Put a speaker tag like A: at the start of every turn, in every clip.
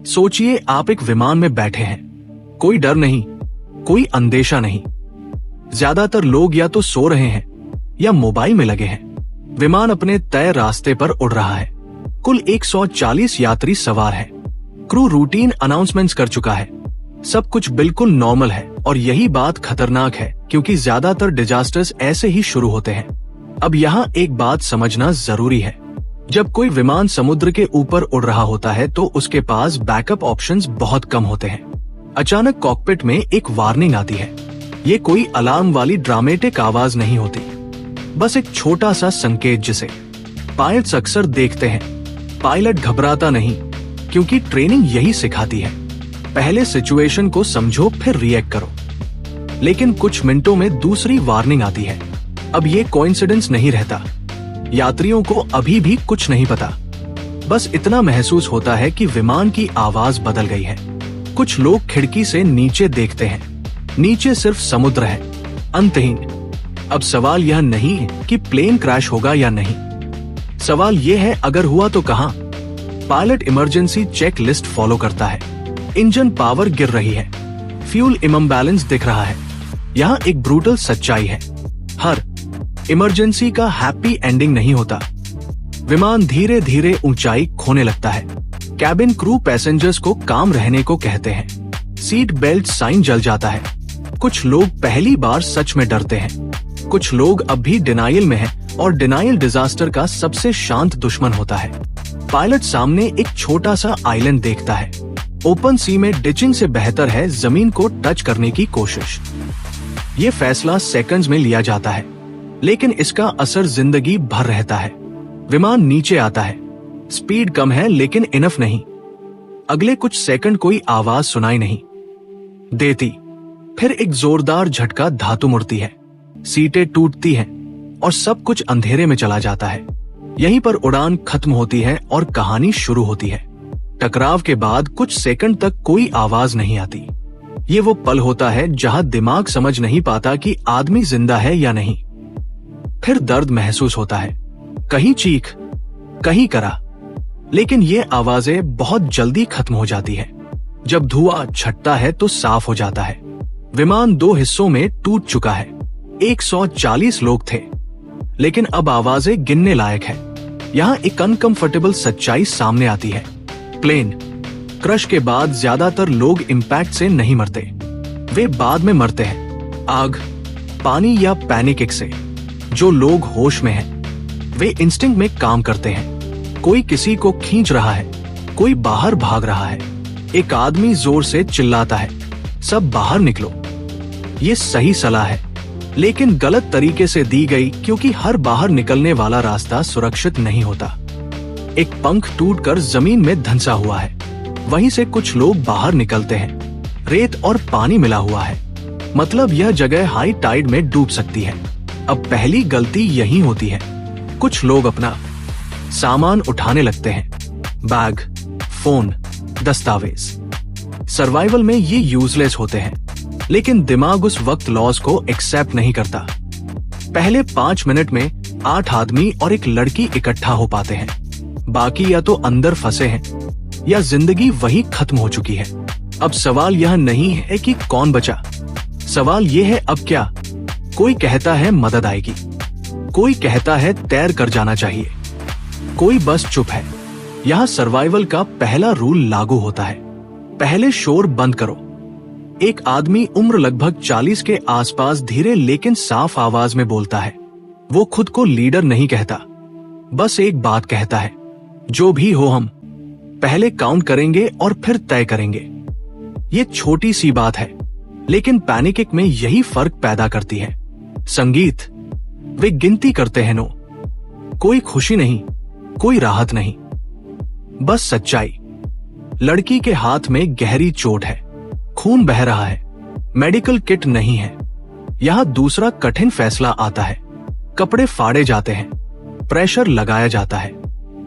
A: सोचिए आप एक विमान में बैठे हैं, कोई डर नहीं, कोई अंदेशा नहीं। ज्यादातर लोग या तो सो रहे हैं या मोबाइल में लगे हैं। विमान अपने तय रास्ते पर उड़ रहा है। कुल 140 यात्री सवार हैं। क्रू रूटीन अनाउंसमेंट्स कर चुका है। सब कुछ बिल्कुल नॉर्मल है और यही बात खतरनाक है क्योंकि ज्यादातर डिजास्टर्स ऐसे ही शुरू होते हैं। अब यहाँ एक बात समझना जरूरी है। जब कोई विमान समुद्र के ऊपर उड़ रहा होता है तो उसके पास बैकअप ऑप्शंस बहुत कम होते हैं। अचानक कॉकपिट में एक वार्निंग आती है। ये कोई अलार्म वाली ड्रामेटिक आवाज नहीं होती, बस एक छोटा सा संकेत जिसे पायलट्स अक्सर देखते हैं। पायलट घबराता नहीं क्योंकि ट्रेनिंग यही सिखाती है, पहले सिचुएशन को समझो फिर रिएक्ट करो। लेकिन कुछ मिनटों में दूसरी वार्निंग आती है। अब ये कोइंसिडेंस नहीं रहता। यात्रियों को अभी भी कुछ नहीं पता, बस इतना महसूस होता है कि विमान की आवाज बदल गई है। कुछ लोग खिड़की से नीचे देखते हैं। नीचे सिर्फ समुद्र है, अंतहीन। अब सवाल यह नहीं है कि प्लेन क्रैश होगा या नहीं। सवाल यह है अगर हुआ तो कहां। Pilot emergency check list follow करता है। इंजन पावर गिर रही है, फ्यूल इम्बैलेंस दिख रहा है। यहाँ एक ब्रूटल सच्चाई है, हर इमरजेंसी का हैप्पी एंडिंग नहीं होता। विमान धीरे धीरे ऊंचाई खोने लगता है। कैबिन क्रू पैसेंजर्स को काम रहने को कहते हैं। सीट बेल्ट साइन जल जाता है। कुछ लोग पहली बार सच में डरते हैं, कुछ लोग अब भी डिनाइल में हैं और डिनाइल डिजास्टर का सबसे शांत दुश्मन होता है। पायलट सामने एक छोटा सा आइलैंड देखता है। ओपन सी में डिचिंग से बेहतर है जमीन को टच करने की कोशिश। ये फैसला सेकंड्स में लिया जाता है, लेकिन इसका असर जिंदगी भर रहता है। विमान नीचे आता है। स्पीड कम है लेकिन इनफ नहीं। अगले कुछ सेकंड कोई आवाज सुनाई नहीं देती। फिर एक जोरदार झटका धातु मुड़ती है, सीटें टूटती हैं और सब कुछ अंधेरे में चला जाता है। यहीं पर उड़ान खत्म होती है और कहानी शुरू होती है। टकराव के बाद कुछ सेकंड तक कोई आवाज नहीं आती। ये वो पल होता है जहां दिमाग समझ नहीं पाता कि आदमी जिंदा है या नहीं। फिर दर्द महसूस होता है, कहीं चीख, कहीं करा, लेकिन ये आवाजें बहुत जल्दी खत्म हो जाती है। जब धुआं छटता है तो साफ हो जाता है। विमान 2 हिस्सों में टूट चुका है। 140 लोग थे, लेकिन अब आवाजें गिनने लायक है। यहाँ एक अनकंफर्टेबल सच्चाई सामने आती है। प्लेन क्रश के बाद ज्यादातर लोग इम्पैक्ट से नहीं मरते, वे बाद में मरते हैं, आग, पानी या पैनिक से। जो लोग होश में हैं, वे इंस्टिंक्ट में काम करते हैं। कोई किसी को खींच रहा है, कोई बाहर भाग रहा है। एक आदमी जोर से चिल्लाता है, सब बाहर निकलो। ये सही सलाह है, लेकिन गलत तरीके से दी गई क्योंकि हर बाहर निकलने वाला रास्ता सुरक्षित नहीं होता। एक पंख टूटकर जमीन में धंसा हुआ है, वहीं से कुछ लोग बाहर निकलते हैं। रेत और पानी मिला हुआ है, मतलब यह जगह हाई टाइड में डूब सकती है। अब पहली गलती यही होती है। कुछ लोग अपना सामान उठाने लगते हैं, बैग, फोन, दस्तावेज। सर्वाइवल में ये यूजलेस होते हैं, लेकिन दिमाग उस वक्त लॉस को एक्सेप्ट नहीं करता। पहले 5 मिनट में 8 आदमी और एक लड़की इकट्ठा हो पाते हैं। बाकी या तो अंदर फंसे हैं या जिंदगी वही खत्म हो चुकी है। अब सवाल यह नहीं है कि कौन बचा, सवाल यह है अब क्या। कोई कहता है मदद आएगी, कोई कहता है तैर कर जाना चाहिए, कोई बस चुप है। यहाँ सर्वाइवल का पहला रूल लागू होता है, पहले शोर बंद करो। एक आदमी उम्र लगभग 40 के आसपास धीरे लेकिन साफ आवाज में बोलता है। वो खुद को लीडर नहीं कहता, बस एक बात कहता है, जो भी हो हम पहले काउंट करेंगे और फिर तय करेंगे। ये छोटी सी बात है, लेकिन पैनिक में यही फर्क पैदा करती है। संगीत, वे गिनती करते हैं, नो, कोई खुशी नहीं, कोई राहत नहीं, बस सच्चाई। लड़की के हाथ में गहरी चोट है, खून बह रहा है, मेडिकल किट नहीं है। यहाँ दूसरा कठिन फैसला आता है। कपड़े फाड़े जाते हैं, प्रेशर लगाया जाता है।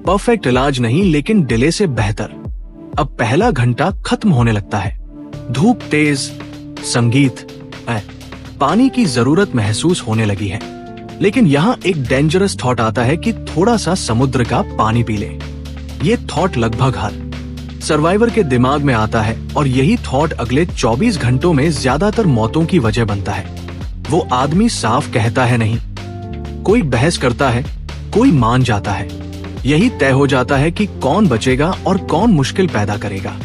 A: परफेक्ट इलाज नहीं, लेकिन डिले से बेहतर। अब पहला घंटा खत्म होने लगता है। धूप तेज, संगीत, पानी की जरूरत महसूस होने लगी है। लेकिन यहाँ एक डेंजरस थॉट आता है कि थोड़ा सा समुद्र का पानी पी ले। ये थॉट लगभग हर सर्वाइवर के दिमाग में आता है और यही थॉट अगले 24 घंटों में ज्यादातर मौतों की वजह बनता है। वो आदमी साफ कहता है नहीं, कोई बहस करता है, कोई मान जाता है। यही तय हो जाता है कि कौन बचेगा और कौन मुश्किल पैदा करेगा।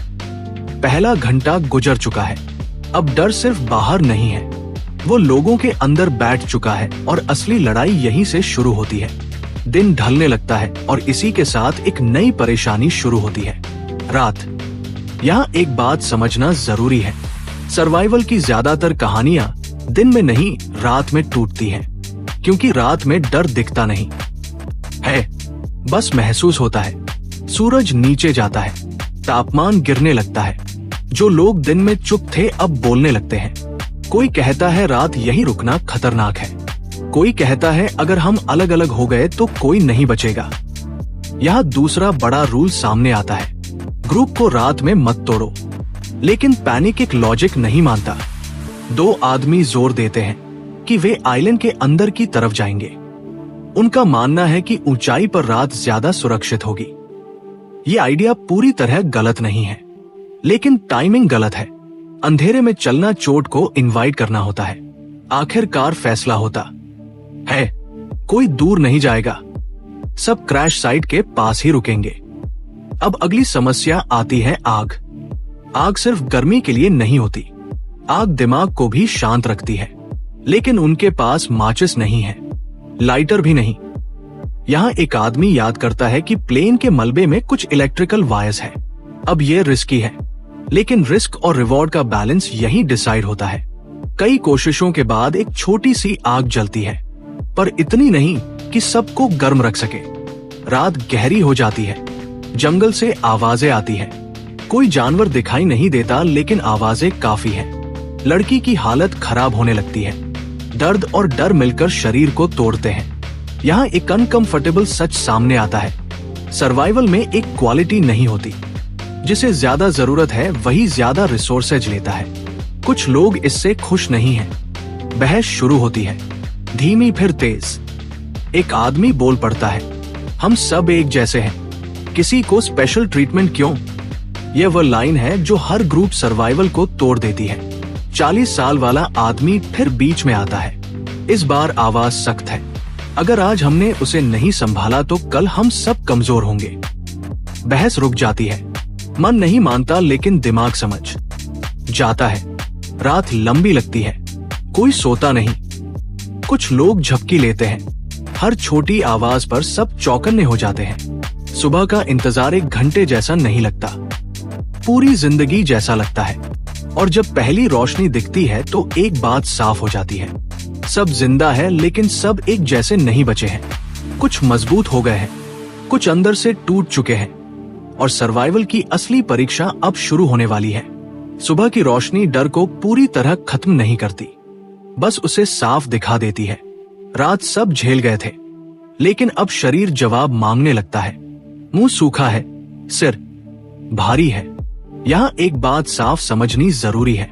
A: पहला घंटा गुजर चुका है। अब डर सिर्फ बाहर नहीं है, वो लोगों के अंदर बैठ चुका है और असली लड़ाई यहीं से शुरू होती है। दिन ढलने लगता है और इसी के साथ एक नई परेशानी शुरू होती है, रात। यहाँ एक बात समझना जरूरी है, सर्वाइवल की ज्यादातर कहानियां दिन में नहीं रात में टूटती हैं, क्योंकि रात में डर दिखता नहीं है, बस महसूस होता है। सूरज नीचे जाता है, तापमान गिरने लगता है। जो लोग दिन में चुप थे अब बोलने लगते हैं। कोई कहता है रात यही रुकना खतरनाक है, कोई कहता है अगर हम अलग अलग हो गए तो कोई नहीं बचेगा। यहाँ दूसरा बड़ा रूल सामने आता है, ग्रुप को रात में मत तोड़ो। लेकिन पैनिक एक लॉजिक नहीं मानता। 2 आदमी जोर देते हैं कि वे आइलैंड के अंदर की तरफ जाएंगे। उनका मानना है कि ऊंचाई पर रात ज्यादा सुरक्षित होगी। ये आइडिया पूरी तरह गलत नहीं है, लेकिन टाइमिंग गलत है। अंधेरे में चलना चोट को इनवाइट करना होता है। आखिरकार फैसला होता है, कोई दूर नहीं जाएगा, सब क्रैश साइट के पास ही रुकेंगे। अब अगली समस्या आती है आग। आग सिर्फ गर्मी के लिए नहीं होती, आग दिमाग को भी शांत रखती है। लेकिन उनके पास माचिस नहीं है, लाइटर भी नहीं। यहाँ एक आदमी याद करता है कि प्लेन के मलबे में कुछ इलेक्ट्रिकल वायर्स है। अब ये रिस्की है, लेकिन रिस्क और रिवॉर्ड का बैलेंस यही डिसाइड होता है। कई कोशिशों के बाद एक छोटी सी आग जलती है, पर इतनी नहीं कि सबको गर्म रख सके। रात गहरी हो जाती है, जंगल से आवाजें आती है। कोई जानवर दिखाई नहीं देता, लेकिन आवाजें काफी है। लड़की की हालत खराब होने लगती है। दर्द और डर मिलकर शरीर को तोड़ते हैं। यहाँ एक अनकंफर्टेबल सच सामने आता है, सर्वाइवल में एक क्वालिटी नहीं होती। जिसे ज्यादा जरूरत है वही ज्यादा रिसोर्सेज लेता है। कुछ लोग इससे खुश नहीं हैं। बहस शुरू होती है, धीमी फिर तेज। एक आदमी बोल पड़ता है, हम सब एक जैसे हैं, किसी को स्पेशल ट्रीटमेंट क्यों? यह वह लाइन है जो हर ग्रुप सर्वाइवल को तोड़ देती है। 40 साल वाला आदमी फिर बीच में आता है। इस बार आवाज सख्त है, अगर आज हमने उसे नहीं संभाला तो कल हम सब कमजोर होंगे। बहस रुक जाती है, मन नहीं मानता लेकिन दिमाग समझ जाता है। रात लंबी लगती है, कोई सोता नहीं। कुछ लोग झपकी लेते हैं, हर छोटी आवाज पर सब चौकन्ने हो जाते हैं। सुबह का इंतजार 1 घंटे जैसा नहीं लगता, पूरी जिंदगी जैसा लगता है। और जब पहली रोशनी दिखती है तो एक बात साफ हो जाती है, सब जिंदा है लेकिन सब एक जैसे नहीं बचे हैं। कुछ मजबूत हो गए हैं, कुछ अंदर से टूट चुके हैं। और सर्वाइवल की असली परीक्षा अब शुरू होने वाली है। सुबह की रोशनी डर को पूरी तरह खत्म नहीं करती, बस उसे साफ दिखा देती है। रात सब झेल गए थे, लेकिन अब शरीर जवाब मांगने लगता है। मुंह सूखा है, सिर भारी है। यहाँ एक बात साफ समझनी जरूरी है,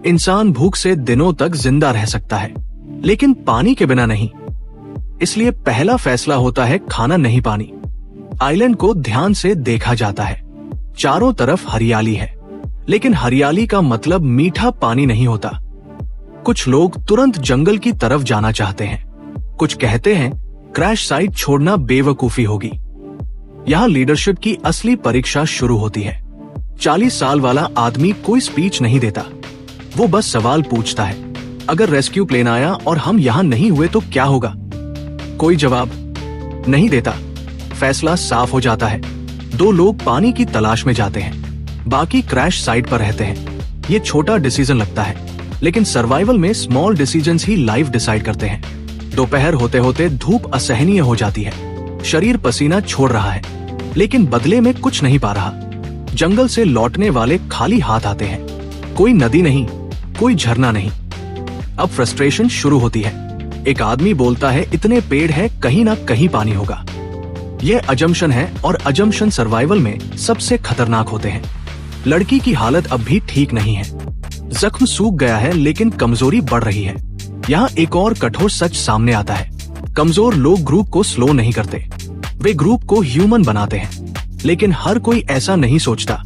A: इंसान भूख से दिनों तक जिंदा रह सकता है, लेकिन पानी के बिना नहीं। इसलिए पहला फैसला होता है खाना नहीं पानी। आइलैंड को ध्यान से देखा जाता है, चारों तरफ हरियाली है, लेकिन हरियाली का मतलब मीठा पानी नहीं होता। कुछ लोग तुरंत जंगल की तरफ जाना चाहते हैं, कुछ कहते हैं क्रैश साइट छोड़ना बेवकूफी होगी। यहाँ लीडरशिप की असली परीक्षा शुरू होती है। 40 साल वाला आदमी कोई स्पीच नहीं देता, वो बस सवाल पूछता है, अगर रेस्क्यू प्लेन आया और हम यहाँ नहीं हुए तो क्या होगा? कोई जवाब नहीं देता। फैसला साफ हो जाता है, 2 लोग पानी की तलाश में जाते हैं, बाकी क्रैश साइट पर रहते हैं। ये छोटा डिसीजन लगता है, लेकिन सर्वाइवल में स्मॉल डिसीजंस ही लाइफ डिसाइड करते हैं। दोपहर होते होते धूप असहनीय हो जाती है, शरीर पसीना छोड़ रहा है, लेकिन बदले में कुछ नहीं पा रहा। जंगल से लौटने वाले खाली हाथ आते हैं, कोई नदी नहीं, कोई झरना नहीं। अब फ्रस्ट्रेशन शुरू होती है। एक आदमी बोलता है, इतने पेड़ है, कहीं ना कहीं पानी होगा। यह अजम्पशन है, और अजम्पशन सर्वाइवल में सबसे खतरनाक होते हैं। लड़की की हालत अब भी ठीक नहीं है, जख्म सूख गया है, लेकिन कमजोरी बढ़ रही है। यहाँ एक और कठोर सच सामने आता है, कमजोर लोग ग्रुप को स्लो नहीं करते, वे ग्रुप को ह्यूमन बनाते हैं। लेकिन हर कोई ऐसा नहीं सोचता।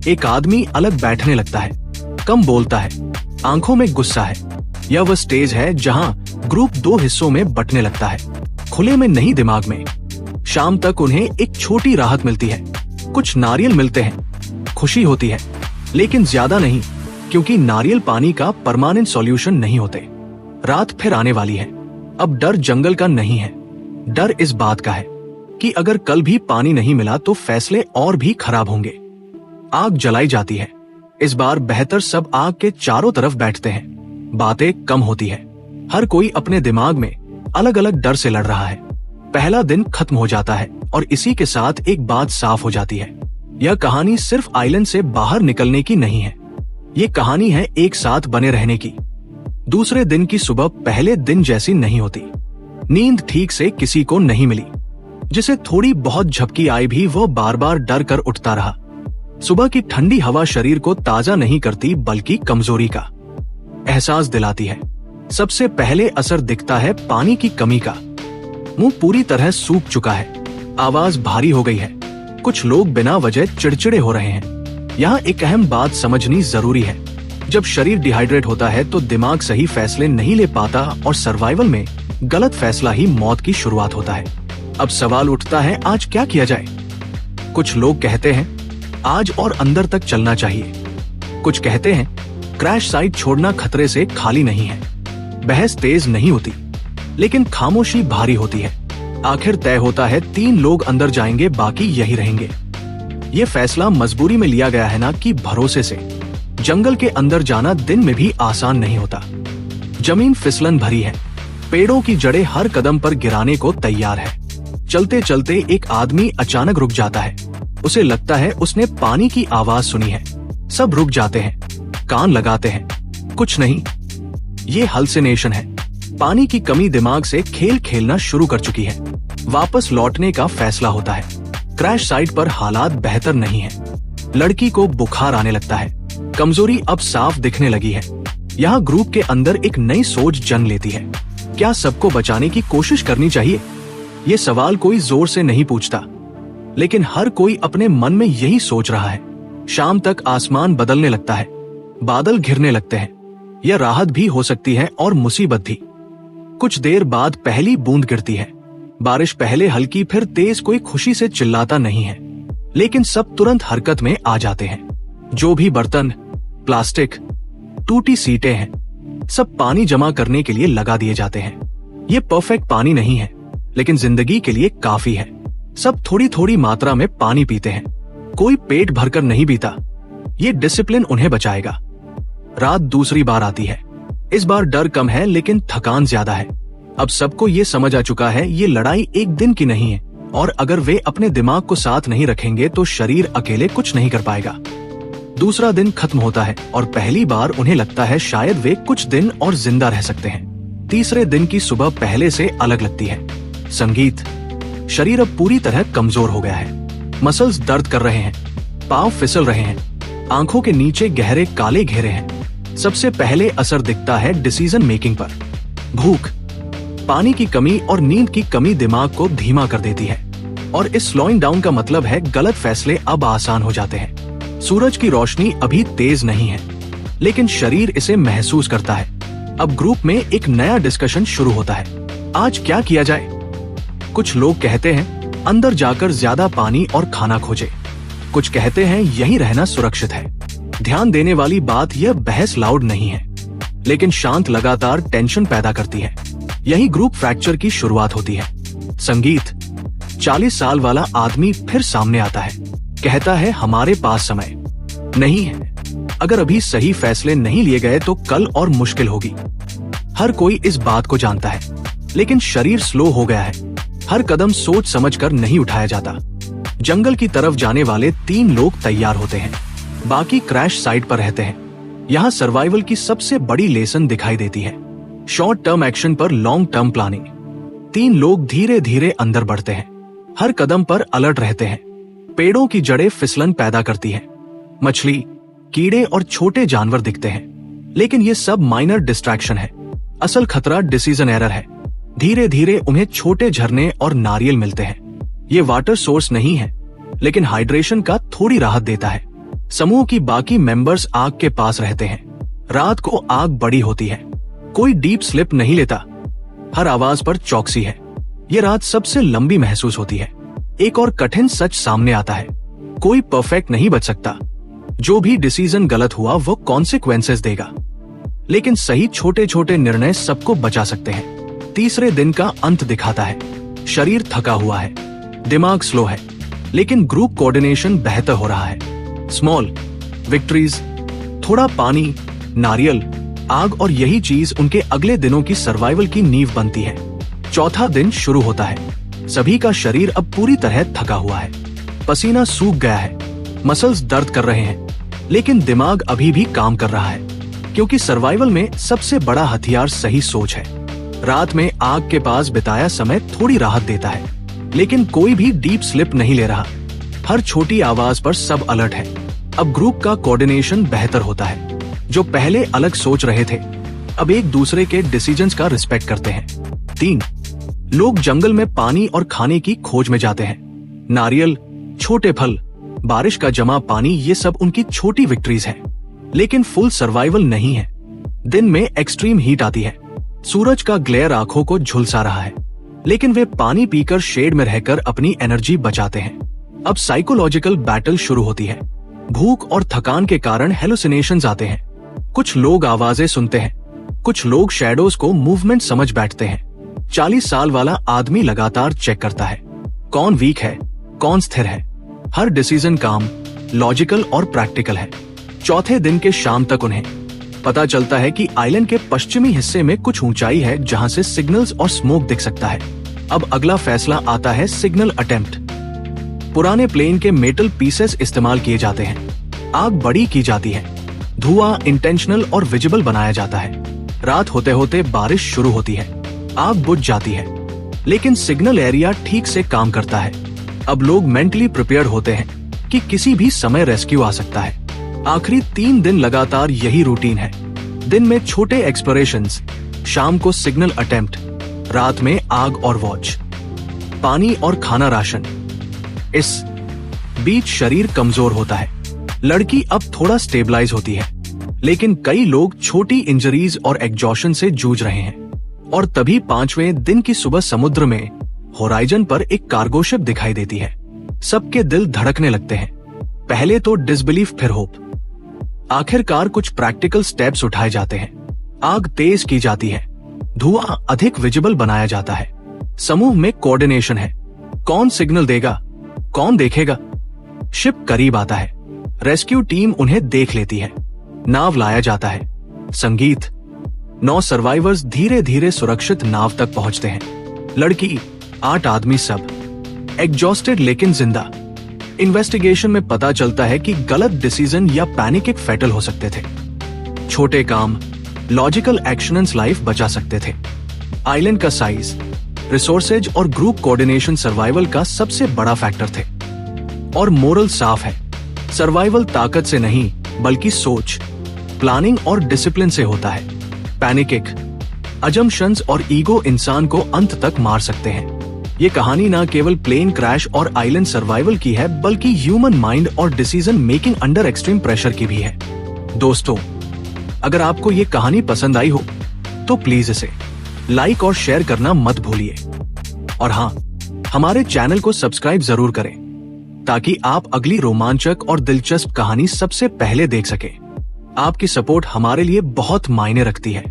A: एक आदमी अलग बैठने लगता है, कम बोलता है, आंखों में गुस्सा है। यह वह स्टेज है जहां ग्रुप दो हिस्सों में बंटने लगता है, खुले में नहीं, दिमाग में। शाम तक उन्हें एक छोटी राहत मिलती है, कुछ नारियल मिलते हैं, खुशी होती है, लेकिन ज्यादा नहीं, क्योंकि नारियल पानी का परमानेंट सॉल्यूशन नहीं होते। रात फिर आने वाली है। अब डर जंगल का नहीं है, डर इस बात का है कि अगर कल भी पानी नहीं मिला तो फैसले और भी खराब होंगे। आग जलाई जाती है। इस बार बेहतर सब आग के चारों तरफ बैठते हैं। बातें कम होती है। हर कोई अपने दिमाग में अलग अलग डर से लड़ रहा है। पहला दिन खत्म हो जाता है और इसी के साथ एक बात साफ हो जाती है। यह कहानी सिर्फ आइलैंड से बाहर निकलने की नहीं है, ये कहानी है एक साथ बने रहने की। दूसरे दिन की सुबह पहले दिन जैसी नहीं होती। नींद ठीक से किसी को नहीं मिली। जिसे थोड़ी बहुत झपकी आई भी वो बार बार डर कर उठता रहा। सुबह की ठंडी हवा शरीर को ताजा नहीं करती बल्कि कमजोरी का एहसास दिलाती है। सबसे पहले असर दिखता है पानी की कमी का। मुंह पूरी तरह सूख चुका है, आवाज भारी हो गई है, कुछ लोग बिना वजह चिड़चिड़े हो रहे हैं। यहाँ एक अहम बात समझनी जरूरी है। जब शरीर डिहाइड्रेट होता है तो दिमाग सही फैसले नहीं ले पाता और सर्वाइवल में गलत फैसला ही मौत की शुरुआत होता है। अब सवाल उठता है, आज क्या किया जाए? कुछ लोग कहते हैं आज और अंदर तक चलना चाहिए। कुछ कहते हैं क्रैश साइट छोड़ना खतरे से खाली नहीं है। बहस तेज नहीं होती, लेकिन खामोशी भारी होती है। आखिर तय होता है 3 लोग अंदर जाएंगे, बाकी यही रहेंगे। ये फैसला मजबूरी में लिया गया है ना कि भरोसे से। जंगल के अंदर जाना दिन में भी आसान नहीं होता। जमीन फिसलन भरी है, पेड़ों की जड़ें हर कदम पर गिराने को तैयार है। चलते चलते एक आदमी अचानक रुक जाता है। उसे लगता है उसने पानी की आवाज सुनी है। सब रुक जाते हैं, कान लगाते हैं। कुछ नहीं, ये हल्सिनेशन है। पानी की कमी दिमाग से खेल खेलना शुरू कर चुकी है। वापस लौटने का फैसला होता है। क्रैश साइट पर हालात बेहतर नहीं है। लड़की को बुखार आने लगता है। कमजोरी अब साफ दिखने लगी है। यहाँ ग्रुप के अंदर एक नई सोच जन्म लेती है। क्या सबको बचाने की कोशिश करनी चाहिए? ये सवाल कोई जोर से नहीं पूछता, लेकिन हर कोई अपने मन में यही सोच रहा है। शाम तक आसमान बदलने लगता है, बादल घिरने लगते हैं। यह राहत भी हो सकती है और मुसीबत भी। कुछ देर बाद पहली बूंद गिरती है। बारिश पहले हल्की फिर तेज, कोई खुशी से चिल्लाता नहीं है, लेकिन सब तुरंत हरकत में आ जाते हैं। जो भी बर्तन, प्लास्टिक, टूटी सीटें हैं, सब पानी जमा करने के लिए लगा दिए जाते हैं। ये परफेक्ट पानी नहीं है, लेकिन जिंदगी के लिए काफी है। सब थोड़ी थोड़ी मात्रा में पानी पीते हैं। कोई पेट भरकर नहीं पीता। ये डिसिप्लिन उन्हें बचाएगा। रात दूसरी बार आती है। इस बार डर कम है, लेकिन थकान ज्यादा है। अब सबको ये समझ आ चुका है ये लड़ाई एक दिन की नहीं है, और अगर वे अपने दिमाग को साथ नहीं रखेंगे तो शरीर अकेले कुछ नहीं कर पाएगा। दूसरा दिन खत्म होता है और पहली बार उन्हें लगता है शायद वे कुछ दिन और जिंदा रह सकते हैं। तीसरे दिन की सुबह पहले से अलग लगती है। संगीत। शरीर अब पूरी तरह कमजोर हो गया है। मसल्स दर्द कर रहे हैं, पांव फिसल रहे हैं, आंखों के नीचे गहरे काले घेरे हैं। सबसे पहले असर दिखता है डिसीजन मेकिंग पर। भूख, पानी की कमी और नींद की कमी दिमाग को धीमा कर देती है, और इस स्लोइंग डाउन का मतलब है गलत फैसले अब आसान हो जाते हैं। सूरज की रोशनी अभी तेज नहीं है, लेकिन शरीर इसे महसूस करता है। अब ग्रुप में एक नया डिस्कशन शुरू होता है। आज क्या किया जाए? कुछ लोग कहते हैं अंदर जाकर ज्यादा पानी और खाना खोजे। कुछ कहते हैं यहीं रहना सुरक्षित है। ध्यान देने वाली बात यह बहस लाउड नहीं है, लेकिन शांत लगातार टेंशन पैदा करती है। यही ग्रुप फ्रैक्चर की शुरुआत होती है। संगीत। 40 साल वाला आदमी फिर सामने आता है। कहता है हमारे पास समय नहीं है। अगर अभी सही फैसले नहीं लिए गए तो कल और मुश्किल होगी। हर कोई इस बात को जानता है, लेकिन शरीर स्लो हो गया है। हर कदम सोच समझकर नहीं उठाया जाता। जंगल की तरफ जाने वाले 3 लोग तैयार होते हैं, बाकी क्रैश साइट पर रहते हैं। यहाँ सर्वाइवल की सबसे बड़ी लेसन दिखाई देती है। शॉर्ट टर्म एक्शन पर लॉन्ग टर्म प्लानिंग। 3 लोग धीरे धीरे अंदर बढ़ते हैं, हर कदम पर अलर्ट रहते हैं। पेड़ों की जड़ें फिसलन पैदा करती हैं। मछली, कीड़े और छोटे जानवर दिखते हैं, लेकिन ये सब माइनर डिस्ट्रैक्शन है। असल खतरा डिसीजन एरर है। धीरे धीरे उन्हें छोटे झरने और नारियल मिलते हैं। ये वाटर सोर्स नहीं है, लेकिन हाइड्रेशन का थोड़ी राहत देता है। समूह की बाकी मेंबर्स आग के पास रहते हैं। रात को आग बड़ी होती है, कोई डीप स्लिप नहीं लेता, हर आवाज पर चौकसी है। ये रात सबसे लंबी महसूस होती है। एक और कठिन सच सामने आता है, कोई परफेक्ट नहीं बच सकता। जो भी डिसीजन गलत हुआ वो कॉन्सिक्वेंसेस देगा, लेकिन सही छोटे छोटे निर्णय सबको बचा सकते हैं। तीसरे दिन का अंत दिखाता है। शरीर थका हुआ है, दिमाग स्लो है, लेकिन ग्रुप कोऑर्डिनेशन बेहतर हो रहा है। स्मॉल विक्ट्रीज, थोड़ा पानी, नारियल, आग, और यही चीज उनके अगले दिनों की सर्वाइवल की नींव बनती है। चौथा दिन शुरू होता है। सभी का शरीर अब पूरी तरह थका हुआ है, पसीना सूख गया है, मसल्स दर्द कर रहे हैं, लेकिन दिमाग अभी भी काम कर रहा है, क्योंकि सर्वाइवल में सबसे बड़ा हथियार सही सोच है। रात में आग के पास बिताया समय थोड़ी राहत देता है, लेकिन कोई भी डीप स्लिप नहीं ले रहा। हर छोटी आवाज पर सब अलर्ट है। अब ग्रुप का कोऑर्डिनेशन बेहतर होता है। जो पहले अलग सोच रहे थे, अब एक दूसरे के डिसीजंस का रिस्पेक्ट करते हैं। 3, लोग जंगल में पानी और खाने की खोज में जाते हैं। नारियल, छोटे फल, बारिश का जमा पानी, ये सब उनकी छोटी विक्ट्रीज हैं, लेकिन फुल सर्वाइवल नहीं है। दिन में एक्सट्रीम हीट आती है, सूरज का ग्लेयर आंखों को झुलसा रहा है, लेकिन वे पानी पीकर शेड में रहकर अपनी एनर्जी बचाते हैं। अब साइकोलॉजिकल बैटल शुरू होती है। भूख और थकान के कारण हेलुसिनेशंस आते हैं। कुछ लोग आवाजें सुनते हैं, कुछ लोग शैडोज को मूवमेंट समझ बैठते हैं। 40 साल वाला आदमी लगातार चेक करता है, कौन वीक है, कौन स्थिर है। हर डिसीजन काम, लॉजिकल और प्रैक्टिकल है। चौथे दिन के शाम तक उन्हें पता चलता है कि आइलैंड के पश्चिमी हिस्से में कुछ ऊंचाई है जहां से सिग्नल्स और स्मोक दिख सकता है। अब अगला फैसला आता है सिग्नल अटेम्प्ट। पुराने प्लेन के मेटल पीसेस इस्तेमाल किए जाते हैं। आग बड़ी की जाती है, धुआं इंटेंशनल और विजिबल बनाया जाता है। रात होते होते बारिश शुरू होती है, आग बुझ जाती है, लेकिन सिग्नल एरिया ठीक से काम करता है। अब लोग मेंटली प्रिपेयर्ड होते हैं कि किसी भी समय रेस्क्यू आ सकता है। आखिरी 3 दिन लगातार यही रूटीन है। दिन में छोटे एक्सप्लोरेशंस, शाम को सिग्नल अटेम्प्ट, रात में आग और वॉच, पानी और खाना राशन। इस बीच शरीर कमजोर होता है। लड़की अब थोड़ा स्टेबलाइज होती है, लेकिन कई लोग छोटी इंजरीज और एग्जॉशन से जूझ रहे हैं। और तभी 5वें दिन की सुबह समुद्र में होराइजन पर एक कार्गो शिप दिखाई देती है। सबके दिल धड़कने लगते हैं। पहले तो डिसबिलीफ, फिर होप। आखिरकार कुछ प्रैक्टिकल स्टेप्स उठाए जाते हैं। आग तेज की जाती है, धुआं अधिक विजिबल बनाया जाता है। समूह में कोऑर्डिनेशन है, कौन सिग्नल देगा, कौन देखेगा। शिप करीब आता है, रेस्क्यू टीम उन्हें देख लेती है। नाव लाया जाता है, संगीत। 9 सर्वाइवर्स धीरे धीरे सुरक्षित नाव तक पहुंचते हैं। लड़की, 8 आदमी, सब एग्जॉस्टेड लेकिन जिंदा। इन्वेस्टिगेशन में पता चलता है कि गलत डिसीजन या पैनिक एक फैटल हो सकते थे। छोटे काम, लॉजिकल एक्शंस लाइफ बचा सकते थे। आइलैंड का साइज, रिसोर्सेज और ग्रुप कोऑर्डिनेशन सर्वाइवल का सबसे बड़ा फैक्टर थे। और मोरल साफ है, सर्वाइवल ताकत से नहीं बल्कि सोच, प्लानिंग और डिसिप्लिन से होता है। पैनिक, अजम्पशंस और ईगो इंसान को अंत तक मार सकते हैं। ये कहानी ना केवल प्लेन क्रैश और आइलैंड सर्वाइवल की है, बल्कि ह्यूमन माइंड और decision making under extreme pressure की भी है। दोस्तों, अगर आपको ये कहानी पसंद आई हो तो प्लीज इसे लाइक और शेयर करना मत भूलिए। और हाँ, हमारे चैनल को सब्सक्राइब जरूर करें ताकि आप अगली रोमांचक और दिलचस्प कहानी सबसे पहले देख सकें। आपकी सपोर्ट हमारे लिए बहुत मायने रखती है।